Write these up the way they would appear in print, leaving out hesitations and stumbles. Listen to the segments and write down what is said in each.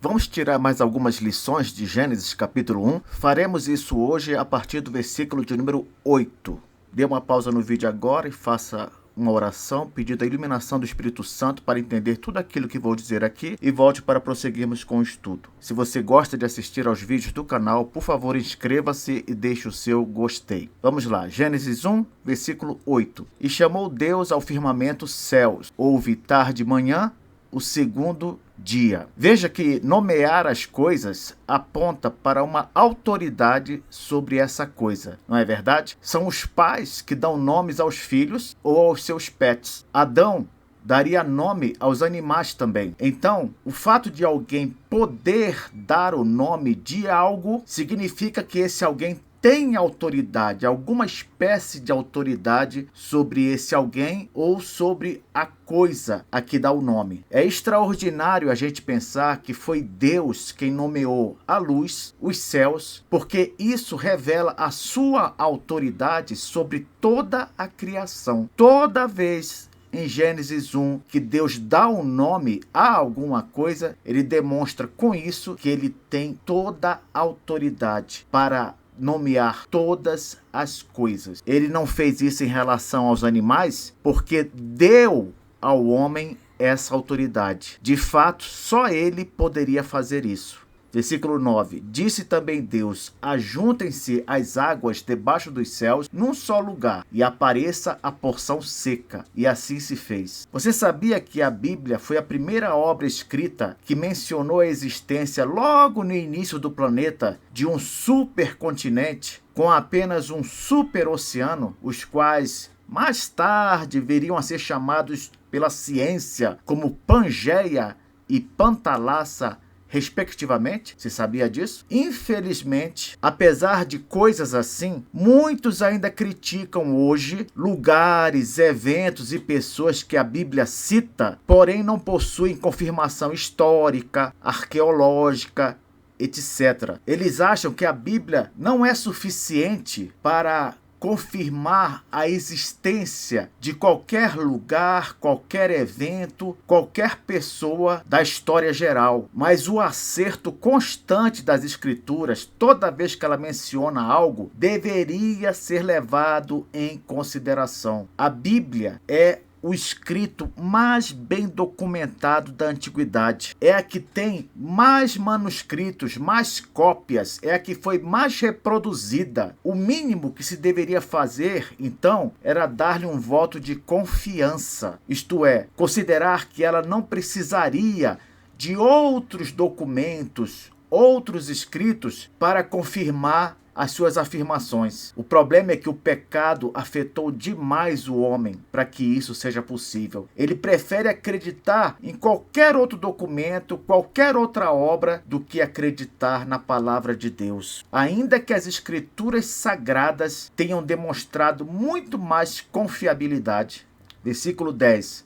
Vamos tirar mais algumas lições de Gênesis capítulo 1. Faremos isso hoje a partir do versículo de número 8. Dê uma pausa no vídeo agora e faça uma oração pedindo a iluminação do Espírito Santo para entender tudo aquilo que vou dizer aqui e volte para prosseguirmos com o estudo. Se você gosta de assistir aos vídeos do canal, por favor inscreva-se e deixe o seu gostei. Vamos lá, Gênesis 1, versículo 8. E chamou Deus ao firmamento céus, houve tarde e manhã, o segundo dia. Veja que nomear as coisas aponta para uma autoridade sobre essa coisa, não é verdade? São os pais que dão nomes aos filhos ou aos seus pets. Adão daria nome aos animais também. Então, o fato de alguém poder dar o nome de algo significa que esse alguém tem autoridade, alguma espécie de autoridade sobre esse alguém ou sobre a coisa a que dá o nome. É extraordinário a gente pensar que foi Deus quem nomeou a luz, os céus, porque isso revela a sua autoridade sobre toda a criação. Toda vez em Gênesis 1 que Deus dá um nome a alguma coisa, ele demonstra com isso que ele tem toda a autoridade para nomear todas as coisas. Ele não fez isso em relação aos animais porque deu ao homem essa autoridade. De fato, só ele poderia fazer isso. Versículo 9. Disse também Deus: ajuntem-se as águas debaixo dos céus num só lugar, e apareça a porção seca. E assim se fez. Você sabia que a Bíblia foi a primeira obra escrita que mencionou a existência logo no início do planeta de um supercontinente com apenas um superoceano, os quais mais tarde viriam a ser chamados pela ciência como Pangeia e Pantalassa, respectivamente? Você sabia disso? Infelizmente, apesar de coisas assim, muitos ainda criticam hoje lugares, eventos e pessoas que a Bíblia cita, porém não possuem confirmação histórica, arqueológica, etc. Eles acham que a Bíblia não é suficiente para confirmar a existência de qualquer lugar, qualquer evento, qualquer pessoa da história geral. Mas o acerto constante das Escrituras, toda vez que ela menciona algo, deveria ser levado em consideração. A Bíblia é o escrito mais bem documentado da antiguidade. É a que tem mais manuscritos, mais cópias, é a que foi mais reproduzida. O mínimo que se deveria fazer, então, era dar-lhe um voto de confiança. Isto é, considerar que ela não precisaria de outros documentos, outros escritos para confirmar as suas afirmações. O problema é que o pecado afetou demais o homem para que isso seja possível. Ele prefere acreditar em qualquer outro documento, qualquer outra obra, do que acreditar na palavra de Deus. Ainda que as escrituras sagradas tenham demonstrado muito mais confiabilidade. Versículo 10.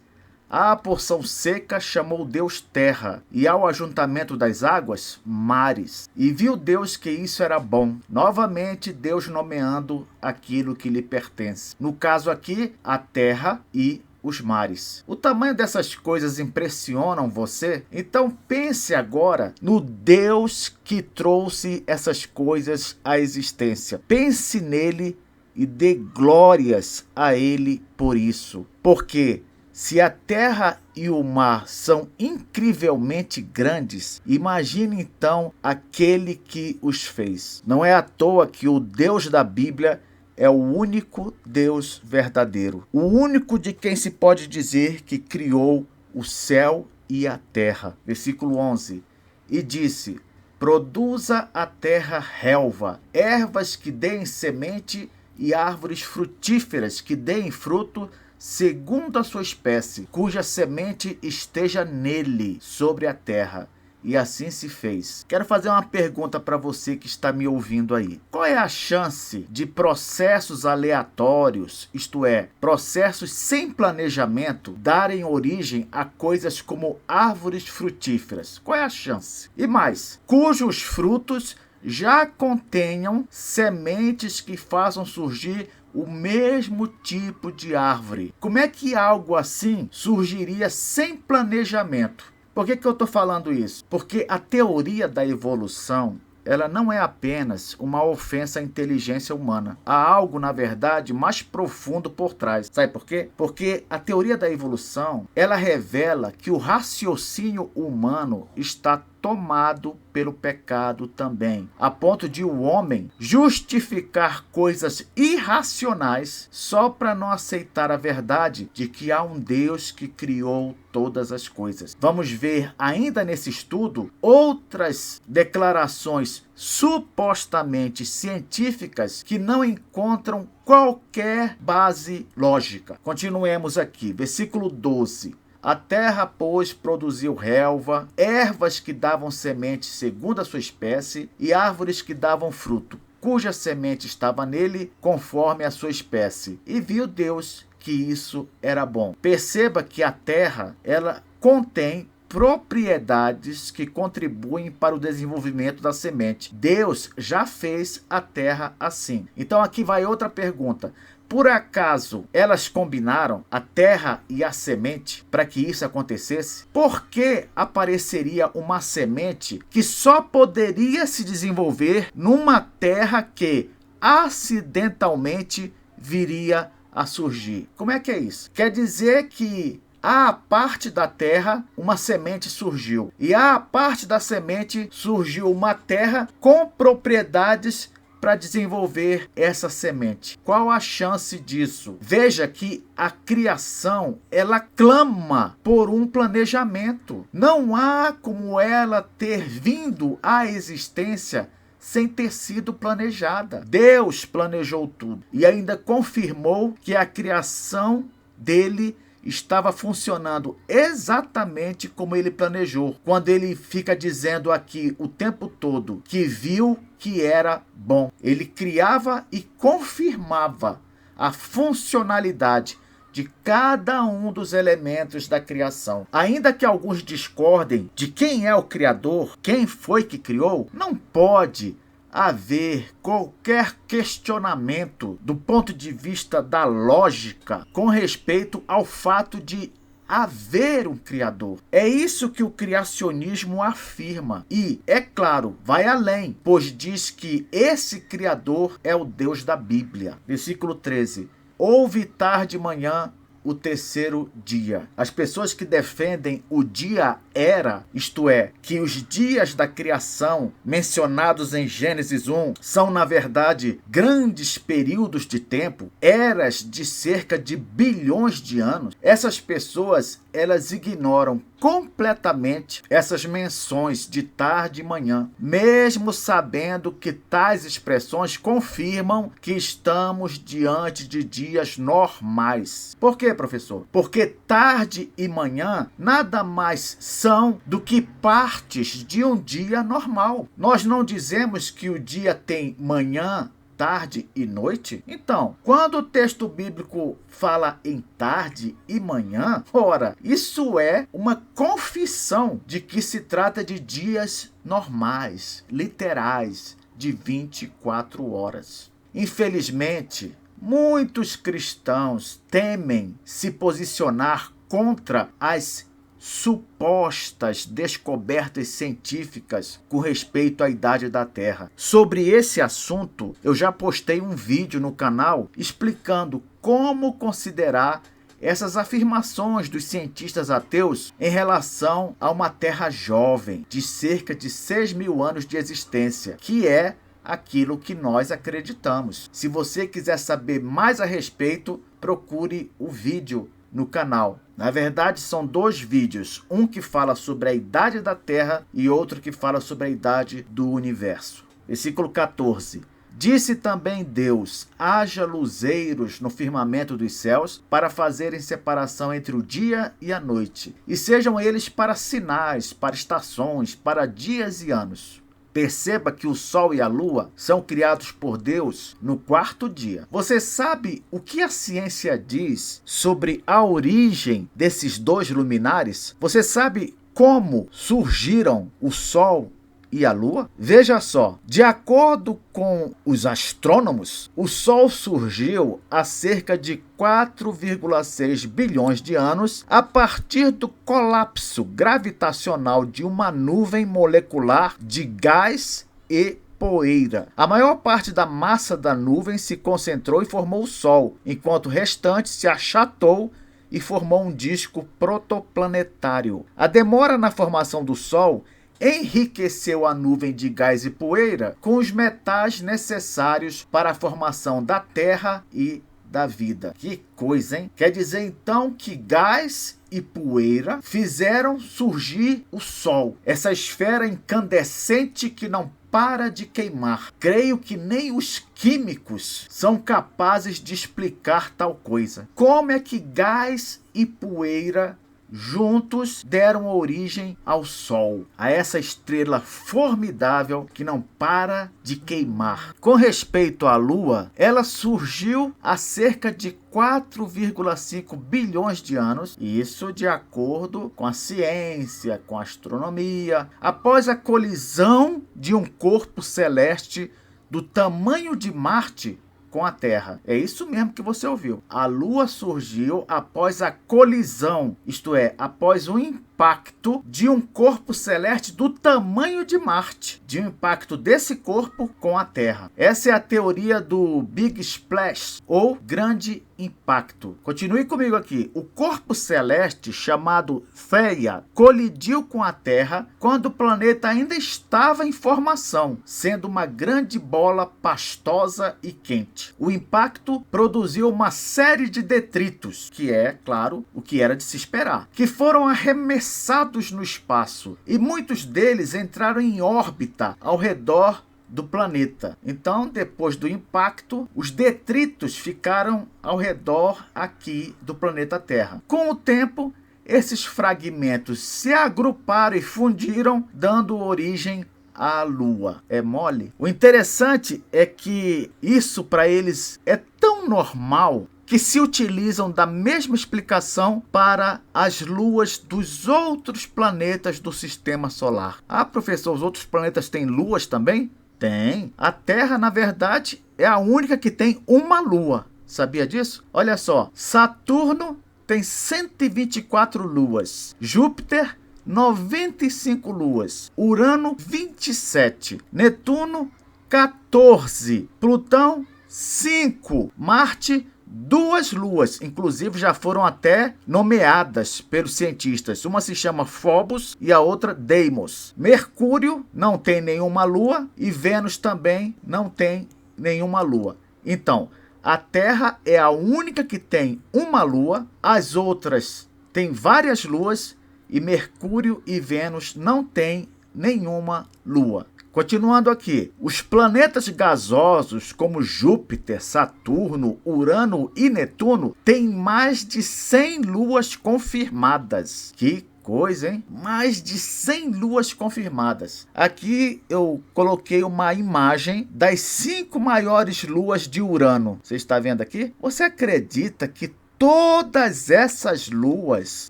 À porção seca chamou Deus terra, e ao ajuntamento das águas, mares. E viu Deus que isso era bom. Novamente, Deus nomeando aquilo que lhe pertence. No caso aqui, a terra e os mares. O tamanho dessas coisas impressionam você? Então pense agora no Deus que trouxe essas coisas à existência. Pense nele e dê glórias a ele por isso. Porque se a terra e o mar são incrivelmente grandes, imagine então aquele que os fez. Não é à toa que o Deus da Bíblia é o único Deus verdadeiro. O único de quem se pode dizer que criou o céu e a terra. Versículo 11. E disse: produza a terra relva, ervas que deem semente e árvores frutíferas que deem fruto, segundo a sua espécie, cuja semente esteja nele, sobre a terra. E assim se fez. Quero fazer uma pergunta para você que está me ouvindo aí. Qual é a chance de processos aleatórios, isto é, processos sem planejamento, darem origem a coisas como árvores frutíferas? Qual é a chance? E mais, cujos frutos já contenham sementes que façam surgir o mesmo tipo de árvore. Como é que algo assim surgiria sem planejamento? Por que eu estou falando isso? Porque a teoria da evolução, ela não é apenas uma ofensa à inteligência humana. Há algo, na verdade, mais profundo por trás. Sabe por quê? Porque a teoria da evolução, ela revela que o raciocínio humano está tomado pelo pecado também, a ponto de o homem justificar coisas irracionais só para não aceitar a verdade de que há um Deus que criou todas as coisas. Vamos ver ainda nesse estudo outras declarações supostamente científicas que não encontram qualquer base lógica. Continuemos aqui, versículo 12. A terra, pois, produziu relva, ervas que davam semente segundo a sua espécie, e árvores que davam fruto, cuja semente estava nele, conforme a sua espécie. E viu Deus que isso era bom. Perceba que a terra, ela contém propriedades que contribuem para o desenvolvimento da semente. Deus já fez a terra assim. Então aqui vai outra pergunta. Por acaso elas combinaram, a terra e a semente, para que isso acontecesse? Por que apareceria uma semente que só poderia se desenvolver numa terra que acidentalmente viria a surgir? Como é que é isso? Quer dizer que a parte da terra uma semente surgiu, e a parte da semente surgiu uma terra com propriedades para desenvolver essa semente. Qual a chance disso? Veja que a criação, ela clama por um planejamento. Não há como ela ter vindo à existência sem ter sido planejada. Deus planejou tudo e ainda confirmou que a criação dele estava funcionando exatamente como ele planejou, quando ele fica dizendo aqui o tempo todo que viu que era bom. Ele criava e confirmava a funcionalidade de cada um dos elementos da criação. Ainda que alguns discordem de quem é o Criador, quem foi que criou, não pode haver qualquer questionamento do ponto de vista da lógica com respeito ao fato de haver um Criador. É isso que o criacionismo afirma. E, é claro, vai além, pois diz que esse Criador é o Deus da Bíblia. Versículo 13. Houve tarde e manhã o terceiro dia. As pessoas que defendem o dia era, isto é, que os dias da criação mencionados em Gênesis 1 são, na verdade, grandes períodos de tempo, eras de cerca de bilhões de anos. Essas pessoas, elas ignoram completamente essas menções de tarde e manhã, mesmo sabendo que tais expressões confirmam que estamos diante de dias normais. Por quê, professor? Porque tarde e manhã nada mais são do que partes de um dia normal. Nós não dizemos que o dia tem manhã, tarde e noite? Então, quando o texto bíblico fala em tarde e manhã, ora, isso é uma confissão de que se trata de dias normais, literais, de 24 horas. Infelizmente, muitos cristãos temem se posicionar contra as supostas descobertas científicas com respeito à idade da Terra. Sobre esse assunto, eu já postei um vídeo no canal explicando como considerar essas afirmações dos cientistas ateus em relação a uma Terra jovem, de cerca de 6.000 anos de existência, que é aquilo que nós acreditamos. Se você quiser saber mais a respeito, procure o vídeo no canal. Na verdade, são dois vídeos, um que fala sobre a idade da Terra e outro que fala sobre a idade do universo. Versículo 14. Disse também Deus: haja luzeiros no firmamento dos céus, para fazerem separação entre o dia e a noite, e sejam eles para sinais, para estações, para dias e anos. Perceba que o Sol e a Lua são criados por Deus no quarto dia. Você sabe o que a ciência diz sobre a origem desses dois luminares? Você sabe como surgiram o Sol e a Lua? Veja só, de acordo com os astrônomos, o Sol surgiu há cerca de 4,6 bilhões de anos a partir do colapso gravitacional de uma nuvem molecular de gás e poeira. A maior parte da massa da nuvem se concentrou e formou o Sol, enquanto o restante se achatou e formou um disco protoplanetário. A demora na formação do Sol enriqueceu a nuvem de gás e poeira com os metais necessários para a formação da Terra e da vida. Que coisa, hein? Quer dizer então que gás e poeira fizeram surgir o Sol, essa esfera incandescente que não para de queimar. Creio que nem os químicos são capazes de explicar tal coisa. Como é que gás e poeira juntos deram origem ao Sol, a essa estrela formidável que não para de queimar? Com respeito à Lua, ela surgiu há cerca de 4,5 bilhões de anos, isso de acordo com a ciência, com a astronomia, após a colisão de um corpo celeste do tamanho de Marte com a Terra. É isso mesmo que você ouviu. A Lua surgiu após a colisão, isto é, após o impacto de um corpo celeste do tamanho de Marte, de um impacto desse corpo com a Terra. Essa é a teoria do Big Splash, ou grande impacto. Continue comigo aqui. O corpo celeste, chamado Theia, colidiu com a Terra quando o planeta ainda estava em formação, sendo uma grande bola pastosa e quente. O impacto produziu uma série de detritos, que é, claro, o que era de se esperar, que foram arremessados no espaço, e muitos deles entraram em órbita ao redor do planeta. Então, depois do impacto, os detritos ficaram ao redor aqui do planeta Terra. Com o tempo, esses fragmentos se agruparam e fundiram, dando origem à Lua. É mole? O interessante é que isso para eles é tão normal que se utilizam da mesma explicação para as luas dos outros planetas do sistema solar. Ah, professor, os outros planetas têm luas também? Tem. A Terra, na verdade, é a única que tem uma lua. Sabia disso? Olha só, Saturno tem 124 luas, Júpiter 95 luas, Urano 27, Netuno 14, Plutão 5, Marte 2 luas, inclusive já foram até nomeadas pelos cientistas. Uma se chama Phobos e a outra Deimos. Mercúrio não tem nenhuma lua e Vênus também não tem nenhuma lua. Então, a Terra é a única que tem uma lua, as outras têm várias luas e Mercúrio e Vênus não têm nenhuma lua. Continuando aqui, os planetas gasosos como Júpiter, Saturno, Urano e Netuno têm mais de 100 luas confirmadas. Que coisa, hein? Mais de 100 luas confirmadas. Aqui eu coloquei uma imagem das 5 maiores luas de Urano. Você está vendo aqui? Você acredita que todas essas luas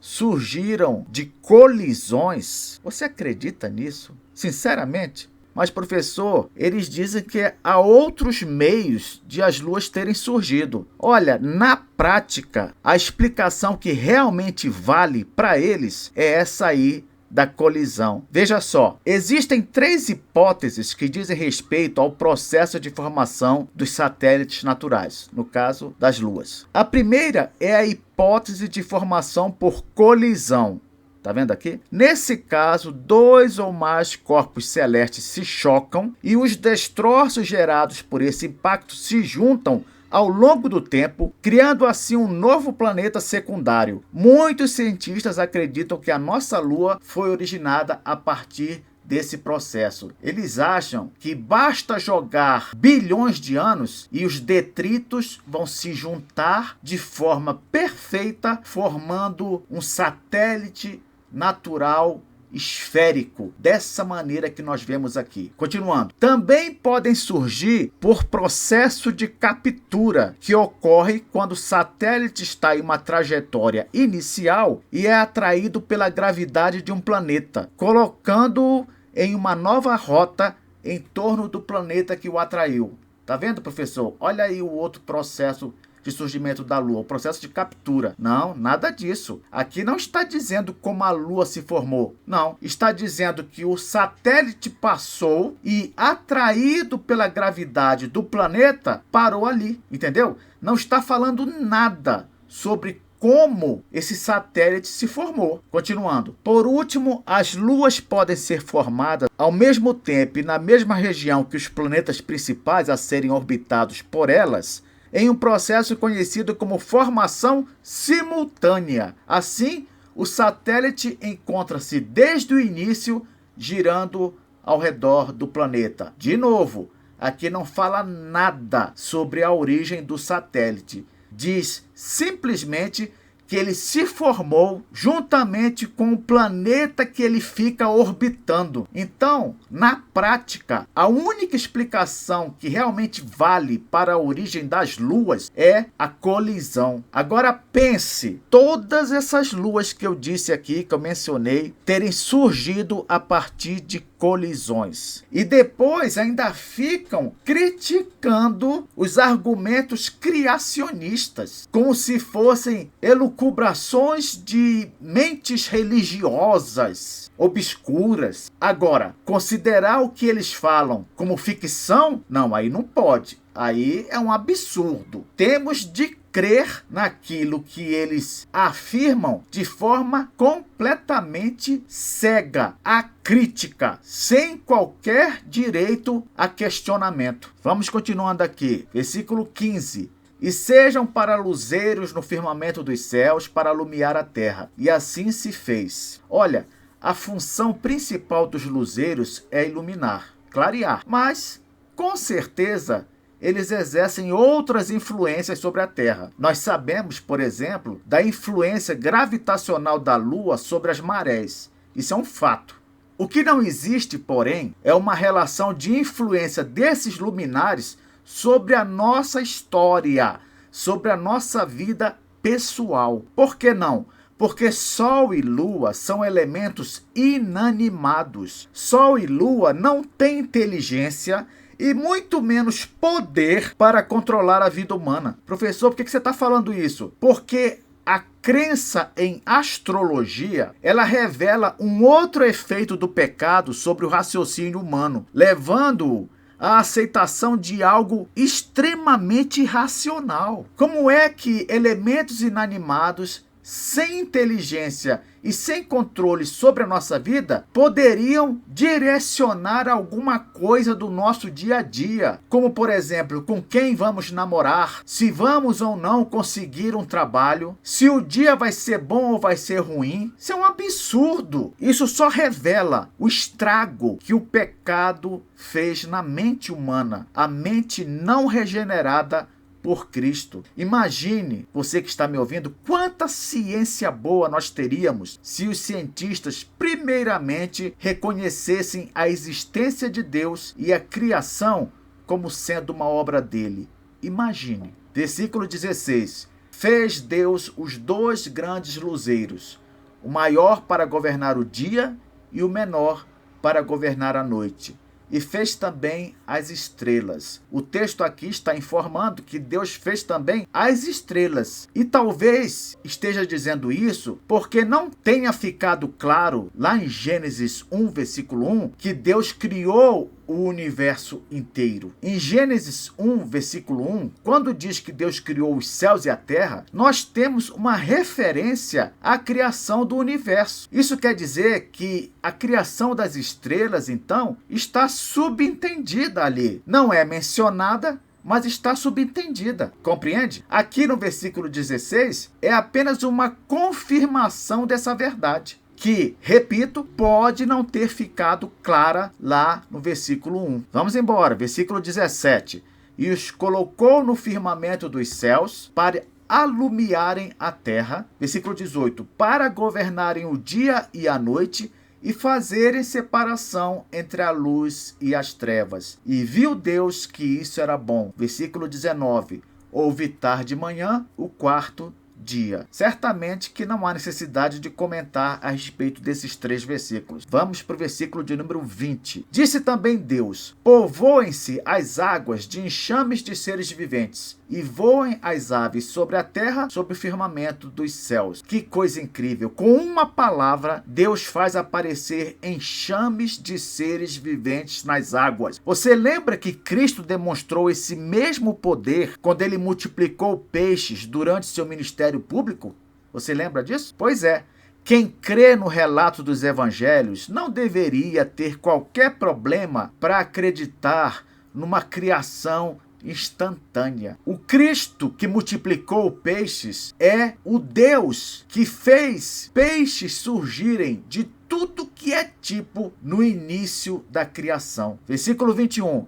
surgiram de colisões? Você acredita nisso? Sinceramente? Mas, professor, eles dizem que há outros meios de as luas terem surgido. Olha, na prática, a explicação que realmente vale para eles é essa aí da colisão. Veja só, existem 3 hipóteses que dizem respeito ao processo de formação dos satélites naturais, no caso das luas. A primeira é a hipótese de formação por colisão. Tá vendo aqui? Nesse caso, 2 ou mais corpos celestes se chocam e os destroços gerados por esse impacto se juntam ao longo do tempo, criando assim um novo planeta secundário. Muitos cientistas acreditam que a nossa Lua foi originada a partir desse processo. Eles acham que basta jogar bilhões de anos e os detritos vão se juntar de forma perfeita, formando um satélite natural esférico, dessa maneira que nós vemos aqui. Continuando, também podem surgir por processo de captura, que ocorre quando o satélite está em uma trajetória inicial e é atraído pela gravidade de um planeta, colocando-o em uma nova rota em torno do planeta que o atraiu. Tá vendo, professor? Olha aí o outro processo de surgimento da Lua, o processo de captura. Não, nada disso. Aqui não está dizendo como a Lua se formou. Não, está dizendo que o satélite passou e, atraído pela gravidade do planeta, parou ali. Entendeu? Não está falando nada sobre como esse satélite se formou. Continuando. Por último, as luas podem ser formadas ao mesmo tempo e na mesma região que os planetas principais a serem orbitados por elas, em um processo conhecido como formação simultânea. Assim, o satélite encontra-se desde o início girando ao redor do planeta. De novo, aqui não fala nada sobre a origem do satélite. Diz simplesmente que ele se formou juntamente com o planeta que ele fica orbitando. Então, na prática, a única explicação que realmente vale para a origem das luas é a colisão. Agora pense, todas essas luas que eu disse aqui, que eu mencionei, terem surgido a partir de colisões. E depois ainda ficam criticando os argumentos criacionistas, como se fossem elucubrações de mentes religiosas obscuras. Agora, considerar o que eles falam como ficção? Não, aí não pode. Aí é um absurdo. Temos de crer naquilo que eles afirmam de forma completamente cega, acrítica, sem qualquer direito a questionamento. Vamos continuando aqui. Versículo 15. E sejam para luzeiros no firmamento dos céus, para alumiar a terra. E assim se fez. Olha, a função principal dos luzeiros é iluminar, clarear. Mas, com certeza, eles exercem outras influências sobre a Terra. Nós sabemos, por exemplo, da influência gravitacional da Lua sobre as marés. Isso é um fato. O que não existe, porém, é uma relação de influência desses luminares sobre a nossa história, sobre a nossa vida pessoal. Por que não? Porque Sol e Lua são elementos inanimados. Sol e Lua não têm inteligência e muito menos poder para controlar a vida humana. Professor, por que você está falando isso? Porque a crença em astrologia, ela revela um outro efeito do pecado sobre o raciocínio humano, levando-o à aceitação de algo extremamente irracional. Como é que elementos inanimados, sem inteligência e sem controle sobre a nossa vida, poderiam direcionar alguma coisa do nosso dia a dia, como por exemplo, com quem vamos namorar, se vamos ou não conseguir um trabalho, se o dia vai ser bom ou vai ser ruim? Isso é um absurdo. Isso só revela o estrago que o pecado fez na mente humana, a mente não regenerada por Cristo. Imagine, você que está me ouvindo, quanta ciência boa nós teríamos se os cientistas primeiramente reconhecessem a existência de Deus e a criação como sendo uma obra dele. Imagine. Versículo 16. Fez Deus os dois grandes luzeiros, o maior para governar o dia e o menor para governar a noite. E fez também as estrelas. O texto aqui está informando que Deus fez também as estrelas. E talvez esteja dizendo isso porque não tenha ficado claro lá em Gênesis 1, versículo 1, que Deus criou o universo inteiro. Em Gênesis 1, versículo 1, quando diz que Deus criou os céus e a terra, nós temos uma referência à criação do universo. Isso quer dizer que a criação das estrelas, então, está subentendida ali. Não é mencionada, mas está subentendida. Compreende? Aqui no versículo 16, é apenas uma confirmação dessa verdade, que, repito, pode não ter ficado clara lá no versículo 1. Vamos embora, versículo 17. E os colocou no firmamento dos céus para alumiarem a terra. Versículo 18. Para governarem o dia e a noite e fazerem separação entre a luz e as trevas. E viu Deus que isso era bom. Versículo 19. Houve tarde de manhã, o quarto dia. Certamente que não há necessidade de comentar a respeito desses 3 versículos. Vamos para o versículo de número 20. Disse também Deus: povoem-se as águas de enxames de seres viventes, e voem as aves sobre a terra, sobre o firmamento dos céus. Que coisa incrível! Com uma palavra, Deus faz aparecer enxames de seres viventes nas águas. Você lembra que Cristo demonstrou esse mesmo poder quando ele multiplicou peixes durante seu ministério público? Você lembra disso? Pois é. Quem crê no relato dos evangelhos não deveria ter qualquer problema para acreditar numa criação instantânea. O Cristo que multiplicou peixes é o Deus que fez peixes surgirem de tudo que é tipo no início da criação. Versículo 21.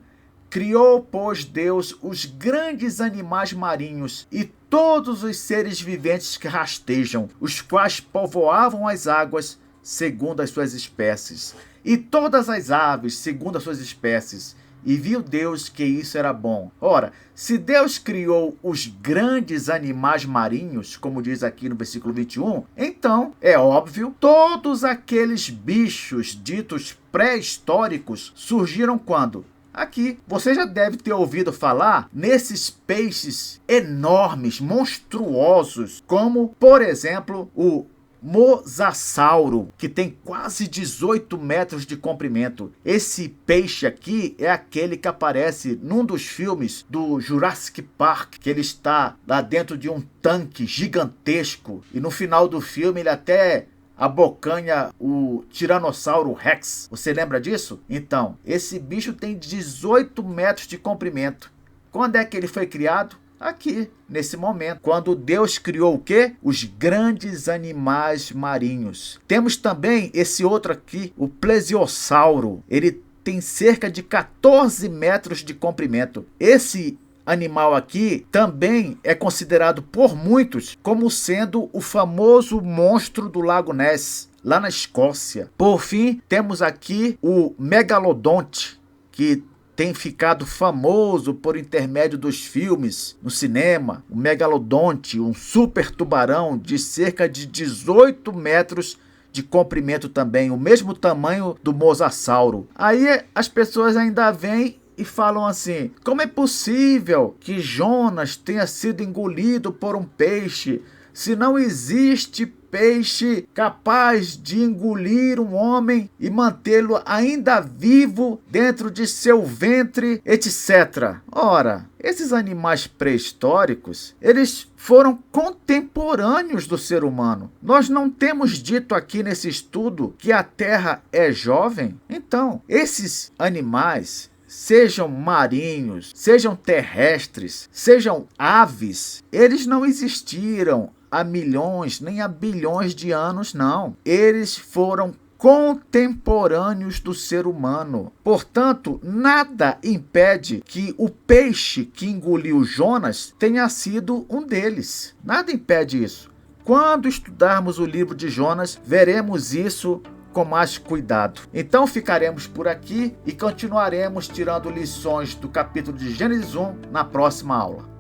Criou, pois, Deus os grandes animais marinhos e todos os seres viventes que rastejam, os quais povoavam as águas segundo as suas espécies, e todas as aves segundo as suas espécies. E viu Deus que isso era bom. Ora, se Deus criou os grandes animais marinhos, como diz aqui no versículo 21, então, é óbvio, todos aqueles bichos ditos pré-históricos surgiram quando? Aqui, você já deve ter ouvido falar nesses peixes enormes, monstruosos, como, por exemplo, o Mosasauro, que tem quase 18 metros de comprimento. Esse peixe aqui é aquele que aparece num dos filmes do Jurassic Park, que ele está lá dentro de um tanque gigantesco e no final do filme ele até abocanha o Tiranossauro Rex. Você lembra disso? Então, esse bicho tem 18 metros de comprimento. Quando é que ele foi criado? Aqui, nesse momento, quando Deus criou o quê? Os grandes animais marinhos. Temos também esse outro aqui, o Plesiosauro. Ele tem cerca de 14 metros de comprimento. Esse animal aqui também é considerado por muitos como sendo o famoso monstro do Lago Ness, lá na Escócia. Por fim, temos aqui o Megalodonte, que tem ficado famoso por intermédio dos filmes no cinema. O Megalodonte, um super tubarão de cerca de 18 metros de comprimento também, o mesmo tamanho do Mosasauro. Aí as pessoas ainda vêm e falam assim: como é possível que Jonas tenha sido engolido por um peixe, se não existe peixe capaz de engolir um homem e mantê-lo ainda vivo dentro de seu ventre, etc. Ora, esses animais pré-históricos, eles foram contemporâneos do ser humano. Nós não temos dito aqui nesse estudo que a Terra é jovem? Então, esses animais, sejam marinhos, sejam terrestres, sejam aves, eles não existiram há milhões, nem há bilhões de anos, não. Eles foram contemporâneos do ser humano. Portanto, nada impede que o peixe que engoliu Jonas tenha sido um deles. Nada impede isso. Quando estudarmos o livro de Jonas, veremos isso com mais cuidado. Então ficaremos por aqui e continuaremos tirando lições do capítulo de Gênesis 1 na próxima aula.